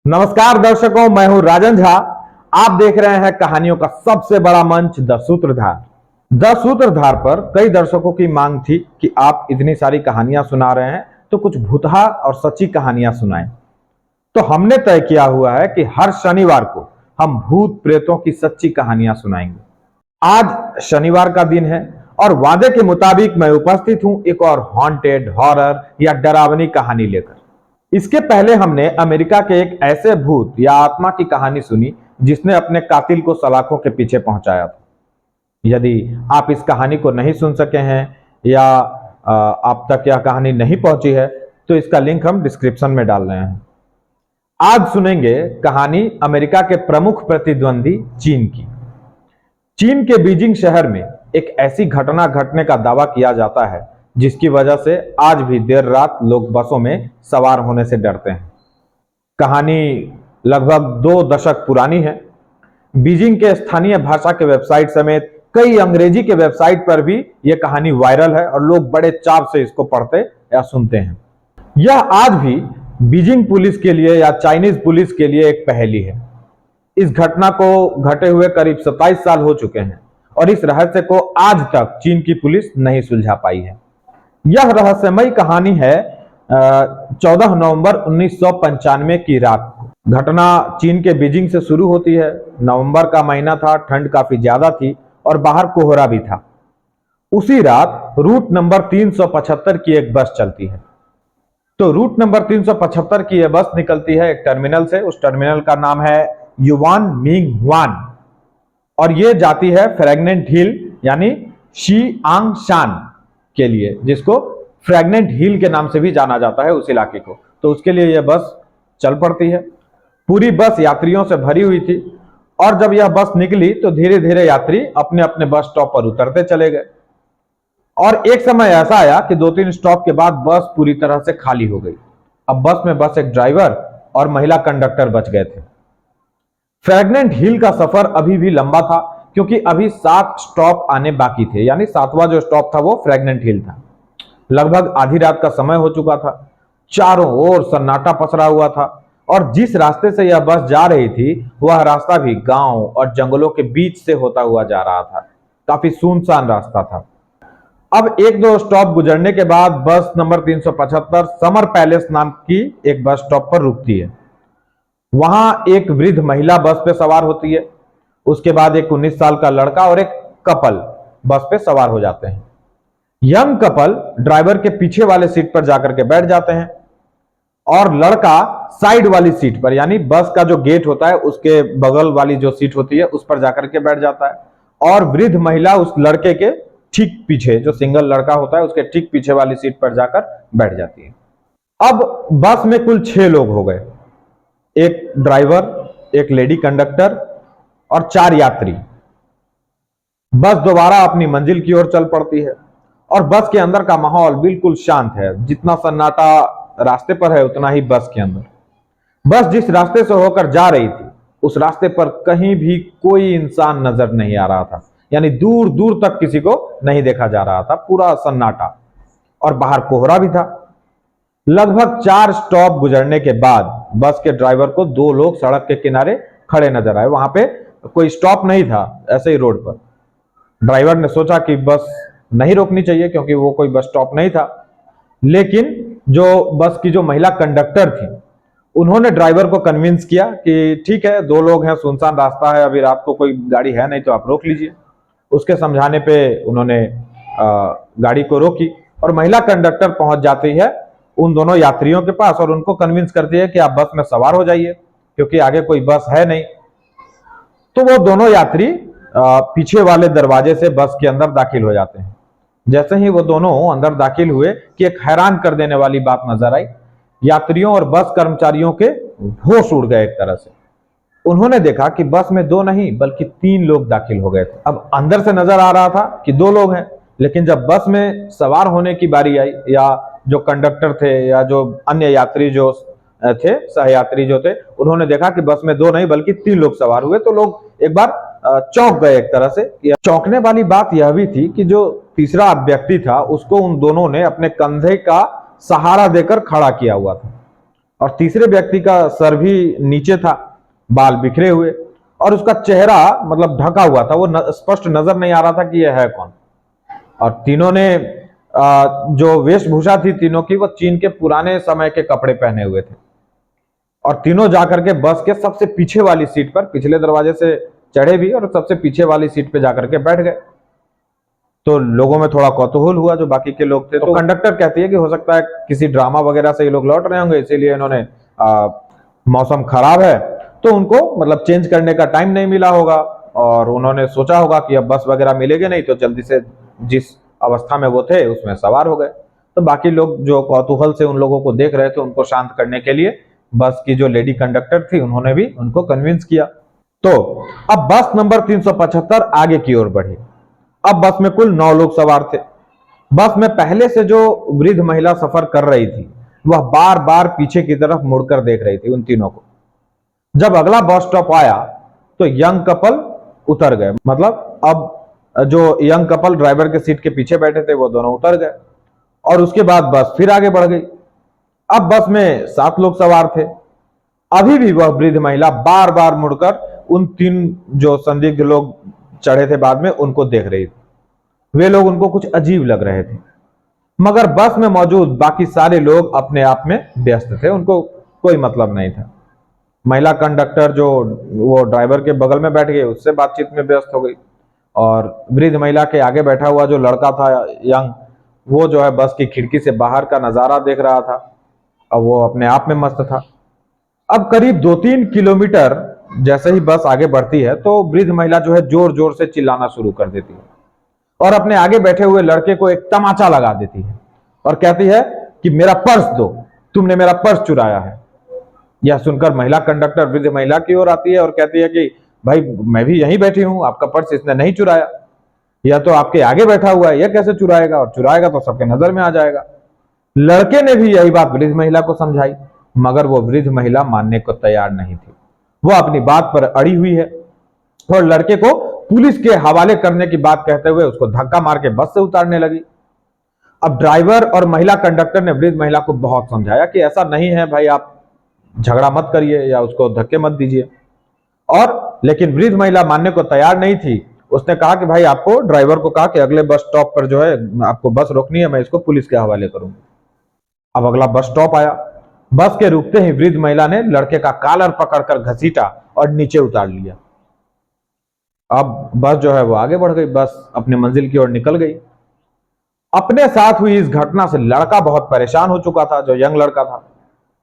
नमस्कार दर्शकों, मैं हूं राजन झा। आप देख रहे हैं कहानियों का सबसे बड़ा मंच द सूत्रधार। द सूत्रधार पर कई दर्शकों की मांग थी कि आप इतनी सारी कहानियां सुना रहे हैं तो कुछ भुतहा और सच्ची कहानियां सुनाएं। तो हमने तय किया हुआ है कि हर शनिवार को हम भूत प्रेतों की सच्ची कहानियां सुनाएंगे। आज शनिवार का दिन है और वादे के मुताबिक मैं उपस्थित हूं एक और हॉन्टेड, हॉरर या डरावनी कहानी लेकर। इसके पहले हमने अमेरिका के एक ऐसे भूत या आत्मा की कहानी सुनी जिसने अपने कातिल को सलाखों के पीछे पहुंचाया था। यदि आप इस कहानी को नहीं सुन सके हैं या आप तक यह कहानी नहीं पहुंची है तो इसका लिंक हम डिस्क्रिप्शन में डाल रहे हैं। आज सुनेंगे कहानी अमेरिका के प्रमुख प्रतिद्वंदी चीन की। चीन के बीजिंग शहर में एक ऐसी घटना घटने का दावा किया जाता है जिसकी वजह से आज भी देर रात लोग बसों में सवार होने से डरते हैं। कहानी लगभग 2 दशक पुरानी है। बीजिंग के स्थानीय भाषा के वेबसाइट समेत कई अंग्रेजी के वेबसाइट पर भी यह कहानी वायरल है और लोग बड़े चाव से इसको पढ़ते या सुनते हैं। यह आज भी बीजिंग पुलिस के लिए या चाइनीज पुलिस के लिए एक पहेली है। इस घटना को घटे हुए करीब 27 साल हो चुके हैं और इस रहस्य को आज तक चीन की पुलिस नहीं सुलझा पाई है। यह रहस्यमयी कहानी है 14 नवंबर 1995 की रात को। घटना चीन के बीजिंग से शुरू होती है। नवंबर का महीना था, ठंड काफी ज्यादा थी और बाहर कोहरा भी था। उसी रात रूट नंबर 375 की एक बस चलती है। तो रूट नंबर 375 की यह बस निकलती है एक टर्मिनल से। उस टर्मिनल का नाम है युवान मिंग हुआन और यह जाती है फ्रैग्नेंट हिल यानी शीआंग शान के लिए, जिसको फ्रैग्नेंट हिल के नाम से भी जाना जाता है उस इलाके को। तो उसके लिए यह बस चल पड़ती है। पूरी बस यात्रियों से भरी हुई थी और जब यह बस निकली तो धीरे धीरे यात्री अपने अपने बस स्टॉप पर उतरते चले गए और एक समय ऐसा आया कि 2-3 स्टॉप के बाद बस पूरी तरह से खाली हो गई। अब बस में बस एक ड्राइवर और महिला कंडक्टर बच गए थे। फ्रैग्नेंट हिल का सफर अभी भी लंबा था क्योंकि अभी 7 स्टॉप आने बाकी थे, यानी 7वां जो स्टॉप था वो फ्रैग्नेंट हिल था। लगभग आधी रात का समय हो चुका था। चारों ओर सन्नाटा पसरा हुआ था और जिस रास्ते से यह बस जा रही थी वह रास्ता भी गांव और जंगलों के बीच से होता हुआ जा रहा था। काफी सुनसान रास्ता था। अब 1-2 स्टॉप गुजरने के बाद बस नंबर 375 समर पैलेस नाम की एक बस स्टॉप पर रुकती है। वहां एक वृद्ध महिला बस पे सवार होती है। उसके बाद एक 19 साल का लड़का और एक कपल बस पे सवार हो जाते हैं। यंग कपल ड्राइवर के पीछे वाले सीट पर जाकर के बैठ जाते हैं और लड़का साइड वाली सीट पर, यानी बस का जो गेट होता है उसके बगल वाली जो सीट होती है उस पर जाकर के बैठ जाता है और वृद्ध महिला उस लड़के के ठीक पीछे, जो सिंगल लड़का होता है उसके ठीक पीछे वाली सीट पर जाकर बैठ जाती है। अब बस में कुल 6 लोग हो गए। एक ड्राइवर, एक लेडी कंडक्टर और 4 यात्री। बस दोबारा अपनी मंजिल की ओर चल पड़ती है और बस के अंदर का माहौल बिल्कुल शांत है। जितना सन्नाटा रास्ते पर है उतना ही बस के अंदर। बस जिस रास्ते से होकर जा रही थी उस रास्ते पर कहीं भी कोई इंसान नजर नहीं आ रहा था, यानी दूर दूर तक किसी को नहीं देखा जा रहा था। पूरा सन्नाटा और बाहर कोहरा भी था। लगभग 4 स्टॉप गुजरने के बाद बस के ड्राइवर को 2 लोग सड़क के किनारे खड़े नजर आए। वहां पे कोई स्टॉप नहीं था, ऐसे ही रोड पर। ड्राइवर ने सोचा कि बस नहीं रोकनी चाहिए क्योंकि वो कोई बस स्टॉप नहीं था, लेकिन जो बस की जो महिला कंडक्टर थी उन्होंने ड्राइवर को कन्विंस किया कि ठीक है, 2 लोग हैं, सुनसान रास्ता है, अभी रात को कोई गाड़ी है नहीं तो आप रोक लीजिए। उसके समझाने पे उन्होंने गाड़ी को रोकी और महिला कंडक्टर पहुंच जाती है उन दोनों यात्रियों के पास और उनको कन्विंस करती है कि आप बस में सवार हो जाइए क्योंकि आगे कोई बस है नहीं। तो वो दोनों यात्री पीछे वाले दरवाजे से बस के अंदर दाखिल हो जाते हैं। जैसे ही वो दोनों अंदर दाखिल हुए कि एक हैरान कर देने वाली बात नजर आई। यात्रियों और बस कर्मचारियों के होश उड़ गए एक तरह से। उन्होंने देखा कि बस में 2 नहीं बल्कि 3 लोग दाखिल हो गए थे। अब अंदर से नजर आ रहा था कि 2 लोग हैं, लेकिन जब बस में सवार होने की बारी आई या जो कंडक्टर थे या जो अन्य यात्री जो थे, सहयात्री जो थे, उन्होंने देखा कि बस में 2 नहीं बल्कि 3 लोग सवार हुए तो लोग एक बार चौंक गए एक तरह से। चौंकने वाली बात यह भी थी कि जो तीसरा व्यक्ति था उसको उन दोनों ने अपने कंधे का सहारा देकर खड़ा किया हुआ था और तीसरे व्यक्ति का सर भी नीचे था, बाल बिखरे हुए, और उसका चेहरा मतलब ढका हुआ था, वो स्पष्ट नजर नहीं आ रहा था कि यह है कौन। और तीनों ने जो वेशभूषा थी तीनों की, वो चीन के पुराने समय के कपड़े पहने हुए थे। और तीनों जाकर के बस के सबसे पीछे वाली सीट पर, पिछले दरवाजे से चढ़े भी और सबसे पीछे वाली सीट पे जाकर के बैठ गए। तो लोगों में थोड़ा कौतूहल हुआ जो बाकी के लोग थे। तो कंडक्टर कहती है कि हो सकता है किसी ड्रामा वगैरह से ये लोग लौट रहे होंगे, इसीलिए इन्होंने मौसम खराब है तो उनको मतलब चेंज करने का टाइम नहीं मिला होगा, और उन्होंने सोचा होगा कि अब बस वगैरह मिलेगी नहीं, तो जल्दी से जिस अवस्था में वो थे उसमें सवार हो गए। तो बाकी लोग जो कौतूहल से उन लोगों को देख रहे थे, उनको शांत करने के लिए बस की जो लेडी कंडक्टर थी उन्होंने भी उनको कन्विंस किया। तो अब बस नंबर 375 आगे की ओर बढ़ी। अब बस में कुल 9 लोग सवार थे। बस में पहले से जो वृद्ध महिला सफर कर रही थी वह बार बार पीछे की तरफ मुड़कर देख रही थी उन तीनों को। जब अगला बस स्टॉप आया तो यंग कपल उतर गए, मतलब अब जो यंग कपल ड्राइवर के सीट के पीछे बैठे थे वो दोनों उतर गए, और उसके बाद बस फिर आगे बढ़ गई। अब बस में 7 लोग सवार थे। अभी भी वह वृद्ध महिला बार बार मुड़कर उन 3 जो संदिग्ध लोग चढ़े थे बाद में उनको देख रही थी। वे लोग उनको कुछ अजीब लग रहे थे, मगर बस में मौजूद बाकी सारे लोग अपने आप में व्यस्त थे, उनको कोई मतलब नहीं था। महिला कंडक्टर जो वो ड्राइवर के बगल में बैठ गई उससे बातचीत में व्यस्त हो गई, और वृद्ध महिला के आगे बैठा हुआ जो लड़का था यंग, वो जो है बस की खिड़की से बाहर का नजारा देख रहा था, और वो अपने आप में मस्त था। अब करीब 2-3 किलोमीटर जैसे ही बस आगे बढ़ती है तो वृद्ध महिला जो है जोर जोर से चिल्लाना शुरू कर देती है, और अपने आगे बैठे हुए लड़के को एक तमाचा लगा देती है और कहती है कि मेरा पर्स दो, तुमने मेरा पर्स चुराया है। यह सुनकर महिला कंडक्टर वृद्ध महिला की ओर आती है और कहती है कि भाई मैं भी यहीं बैठी हूं, आपका पर्स इसने नहीं चुराया, यह तो आपके आगे बैठा हुआ है, यह कैसे चुराएगा, और चुराएगा तो सबके नजर में आ जाएगा। लड़के ने भी यही बात वृद्ध महिला को समझाई, मगर वो वृद्ध महिला मानने को तैयार नहीं थी। वो अपनी बात पर अड़ी हुई है और लड़के को पुलिस के हवाले करने की बात कहते हुए उसको धक्का मार के बस से उतारने लगी। अब ड्राइवर और महिला कंडक्टर ने वृद्ध महिला को बहुत समझाया कि ऐसा नहीं है भाई, आप झगड़ा मत करिए या उसको धक्के मत दीजिए, और लेकिन वृद्ध महिला मानने को तैयार नहीं थी। उसने कहा कि भाई, आपको ड्राइवर को कहा कि अगले बस स्टॉप पर जो है आपको बस रोकनी है, मैं इसको पुलिस के हवाले करूंगी। अब अगला बस स्टॉप आया। बस के रुकते ही वृद्ध महिला ने लड़के का कॉलर पकड़कर घसीटा और नीचे उतार लिया। अब बस जो है वो आगे बढ़ गई, बस अपनी मंजिल की ओर निकल गई। अपने साथ हुई इस घटना से लड़का बहुत परेशान हो चुका था, जो यंग लड़का था।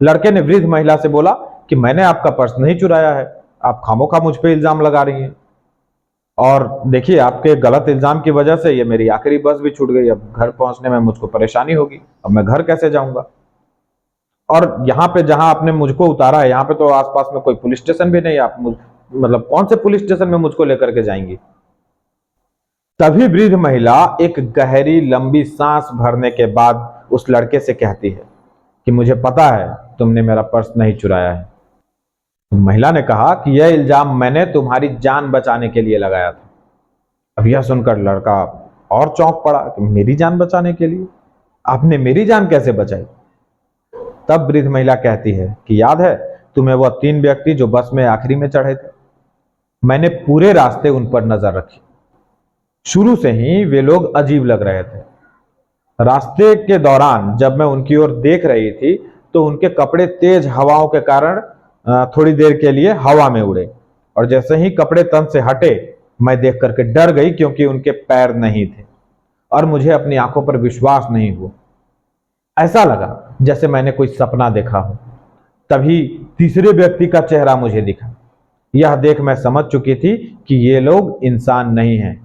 लड़के ने वृद्ध महिला से बोला कि मैंने आपका पर्स नहीं चुराया है, आप खामोखा मुझ पे इल्जाम लगा रही हैं, और देखिए आपके गलत इल्जाम की वजह से ये मेरी आखिरी बस भी छूट गई, अब घर पहुंचने में मुझको परेशानी होगी, अब मैं घर कैसे जाऊंगा, और यहाँ पे जहां आपने मुझको उतारा है यहाँ पे तो आसपास में कोई पुलिस स्टेशन भी नहीं, आप मतलब कौन से पुलिस स्टेशन में मुझको लेकर के जाएंगी। तभी वृद्ध महिला एक गहरी लंबी सांस भरने के बाद उस लड़के से कहती है कि मुझे पता है तुमने मेरा पर्स नहीं चुराया है। तो महिला ने कहा कि यह इल्जाम मैंने तुम्हारी जान बचाने के लिए लगाया था। अब यह सुनकर लड़का और चौंक पड़ा कि मेरी जान बचाने के लिए? आपने मेरी जान कैसे बचाई? तब वृद्ध महिला कहती है कि याद है तुम्हें वह 3 व्यक्ति जो बस में आखिरी में चढ़े थे, मैंने पूरे रास्ते उन पर नजर रखी। शुरू से ही वे लोग अजीब लग रहे थे। रास्ते के दौरान जब मैं उनकी ओर देख रही थी तो उनके कपड़े तेज हवाओं के कारण थोड़ी देर के लिए हवा में उड़े, और जैसे ही कपड़े तन से हटे मैं देख करके डर गई, क्योंकि उनके पैर नहीं थे और मुझे अपनी आंखों पर विश्वास नहीं हुआ। ऐसा लगा जैसे मैंने कोई सपना देखा हो। तभी तीसरे व्यक्ति का चेहरा मुझे दिखा। यह देख मैं समझ चुकी थी कि ये लोग इंसान नहीं हैं।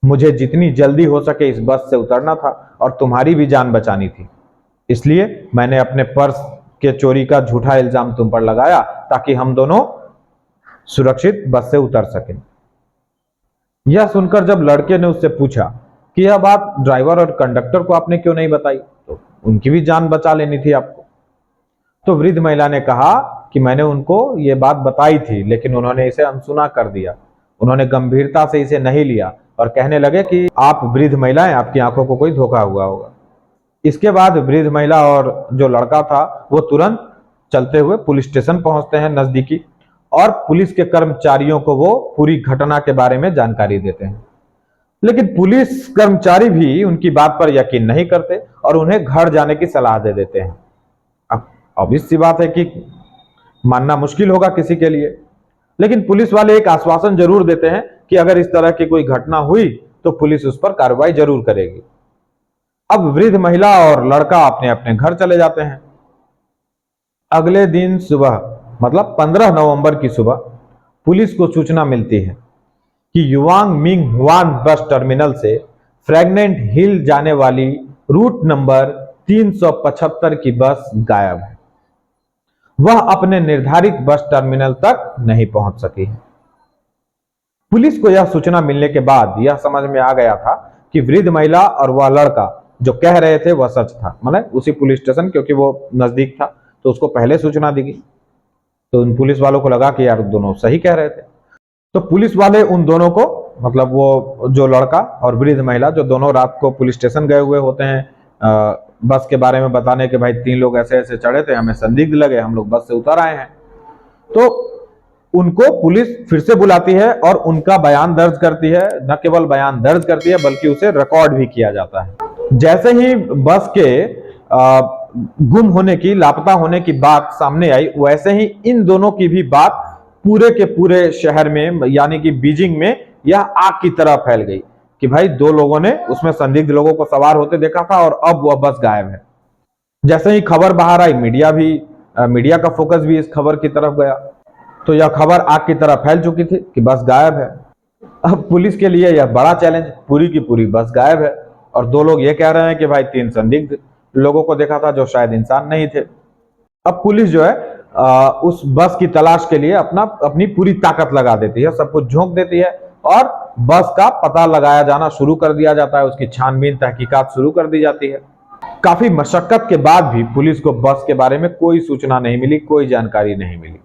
मुझे जितनी जल्दी हो सके इस बस से उतरना था और तुम्हारी भी जान बचानी थी, इसलिए मैंने अपने पर्स के चोरी का झूठा इल्जाम तुम पर लगाया ताकि हम दोनों सुरक्षित बस से उतर सकें। यह सुनकर जब लड़के ने उससे पूछा कि यह बात ड्राइवर और कंडक्टर को आपने क्यों नहीं बताई, तो उनकी भी जान बचा लेनी थी आपको। तो वृद्ध महिला ने कहा कि मैंने उनको यह बात बताई थी, लेकिन उन्होंने इसे अनसुना कर दिया। उन्होंने गंभीरता से इसे नहीं लिया और कहने लगे कि आप वृद्ध महिलाएं, आपकी आंखों को कोई धोखा हुआ होगा। इसके बाद वृद्ध महिला और जो लड़का था वो तुरंत चलते हुए पुलिस स्टेशन पहुंचते हैं नजदीकी, और पुलिस के कर्मचारियों को वो पूरी घटना के बारे में जानकारी देते हैं। लेकिन पुलिस कर्मचारी भी उनकी बात पर यकीन नहीं करते और उन्हें घर जाने की सलाह दे देते हैं। अब ऑब्वियस सी बात है कि मानना मुश्किल होगा किसी के लिए, लेकिन पुलिस वाले एक आश्वासन जरूर देते हैं कि अगर इस तरह की कोई घटना हुई तो पुलिस उस पर कार्रवाई जरूर करेगी। अब वृद्ध महिला और लड़का अपने अपने घर चले जाते हैं। अगले दिन सुबह मतलब 15 नवंबर की सुबह पुलिस को सूचना मिलती है कि युवांग मिंग हुआन बस टर्मिनल से फ्रैगनेंट हिल जाने वाली रूट नंबर 375 की बस गायब है। वह अपने निर्धारित बस टर्मिनल तक नहीं पहुंच सकी है। पुलिस को यह सूचना मिलने के बाद यह समझ में आ गया था कि वृद्ध महिला और वह लड़का जो कह रहे थे वह सच था। मतलब उसी पुलिस स्टेशन, क्योंकि वो नजदीक था तो उसको पहले सूचना दी गई, तो उन पुलिस वालों को लगा कि यार दोनों सही कह रहे थे। तो पुलिस वाले उन दोनों को, मतलब वो जो लड़का और वृद्ध महिला जो दोनों रात को पुलिस स्टेशन गए हुए होते हैं बस के बारे में बताने के, भाई 3 लोग ऐसे ऐसे चढ़े थे, हमें संदिग्ध लगे, हम लोग बस से उतर आए हैं, तो उनको पुलिस फिर से बुलाती है और उनका बयान दर्ज करती है। न केवल बयान दर्ज करती है बल्कि उसे रिकॉर्ड भी किया जाता है। जैसे ही बस के गुम होने की, लापता होने की बात सामने आई, वैसे ही इन दोनों की भी बात पूरे के पूरे शहर में, यानी कि बीजिंग में यह आग की तरह फैल गई कि भाई 2 लोगों ने उसमें संदिग्ध लोगों को सवार होते देखा था और अब वह बस गायब है। जैसे ही खबर बाहर आई, मीडिया का फोकस भी इस खबर की तरफ गया, तो यह खबर आग की तरह फैल चुकी थी कि बस गायब है। अब पुलिस के लिए यह बड़ा चैलेंज, पूरी की पूरी बस गायब है और 2 लोग ये कह रहे हैं कि भाई 3 संदिग्ध लोगों को देखा था जो शायद इंसान नहीं थे। अब पुलिस जो है उस बस की तलाश के लिए अपनी पूरी ताकत लगा देती है, सब कुछ झोंक देती है और बस का पता लगाया जाना शुरू कर दिया जाता है, उसकी छानबीन तहकीकात शुरू कर दी जाती है। काफी मशक्कत के बाद भी पुलिस को बस के बारे में कोई सूचना नहीं मिली, कोई जानकारी नहीं मिली।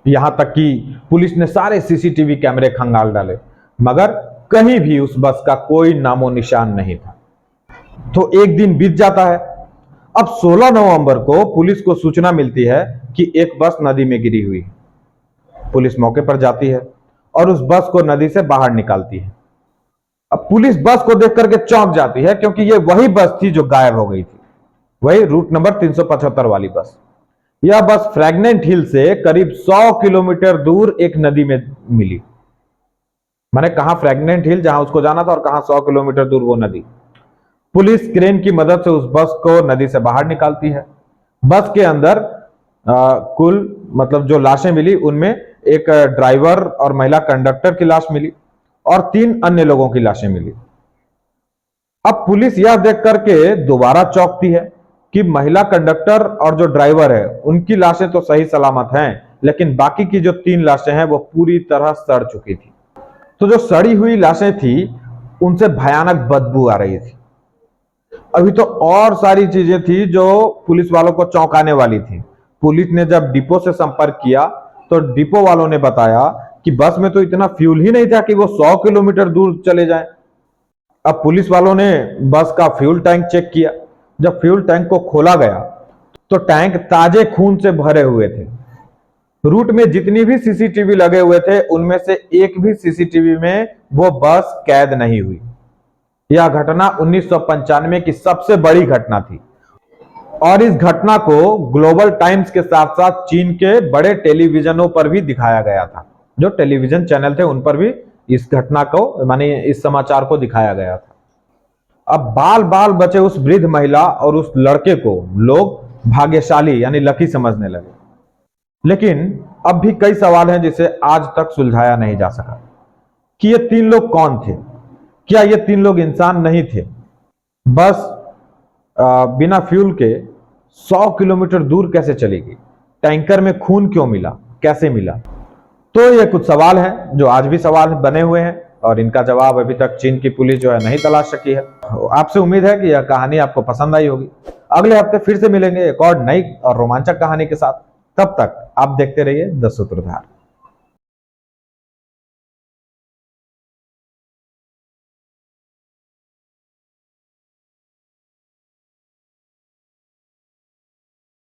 यहां तक कि पुलिस ने सारे सीसीटीवी कैमरे खंगाल डाले, मगर कहीं भी उस बस का कोई नामो निशान नहीं था। तो एक दिन बीत जाता है। अब 16 नवंबर को पुलिस को सूचना मिलती है कि एक बस नदी में गिरी हुई है। पुलिस मौके पर जाती है और उस बस को नदी से बाहर निकालती है। अब पुलिस बस को देख करके चौंक जाती है, क्योंकि ये वही बस थी जो गायब हो गई थी, वही रूट नंबर 375 वाली बस। यह बस फ्रैगनेंट हिल से करीब 100 किलोमीटर दूर एक नदी में मिली। मैंने कहा फ्रैगनेंट हिल जहां उसको जाना था और कहा 100 किलोमीटर दूर वो नदी। पुलिस क्रेन की मदद से उस बस को नदी से बाहर निकालती है। बस के अंदर कुल मतलब जो लाशें मिली उनमें एक ड्राइवर और महिला कंडक्टर की लाश मिली और 3 अन्य लोगों की लाशें मिली। अब पुलिस यह देख करके दोबारा चौंकती है कि महिला कंडक्टर और जो ड्राइवर है उनकी लाशें तो सही सलामत हैं, लेकिन बाकी की जो 3 लाशें हैं वो पूरी तरह सड़ चुकी थी। तो जो सड़ी हुई लाशें थी उनसे भयानक बदबू आ रही थी। अभी तो और सारी चीजें थी जो पुलिस वालों को चौंकाने वाली थी। पुलिस ने जब डिपो से संपर्क किया तो डिपो वालों ने बताया कि बस में तो इतना फ्यूल ही नहीं था कि वो 100 किलोमीटर दूर चले जाएं। अब पुलिस वालों ने बस का फ्यूल टैंक चेक किया। जब फ्यूल टैंक को खोला गया तो टैंक ताजे खून से भरे हुए थे। रूट में जितनी भी सीसीटीवी लगे हुए थे उनमें से एक भी सीसीटीवी में वो बस कैद नहीं हुई। यह घटना 1995 की सबसे बड़ी घटना थी और इस घटना को ग्लोबल टाइम्स के साथ साथ चीन के बड़े टेलीविजनों पर भी दिखाया गया था। जो टेलीविजन चैनल थे उन पर भी इस घटना को, माने इस समाचार को दिखाया गया था। अब बाल बाल बचे उस वृद्ध महिला और उस लड़के को लोग भाग्यशाली यानी लकी समझने लगे। लेकिन अब भी कई सवाल हैं जिसे आज तक सुलझाया नहीं जा सका कि ये 3 लोग कौन थे। क्या ये 3 लोग इंसान नहीं थे? बस बिना फ्यूल के 100 किलोमीटर दूर कैसे चली गई? टैंकर में खून क्यों मिला, कैसे मिला? तो ये कुछ सवाल हैं जो आज भी सवाल बने हुए हैं और इनका जवाब अभी तक चीन की पुलिस जो है नहीं तलाश सकी है। आपसे उम्मीद है कि यह कहानी आपको पसंद आई होगी। अगले हफ्ते फिर से मिलेंगे एक और नई और रोमांचक कहानी के साथ। तब तक आप देखते रहिए द सूत्रधार।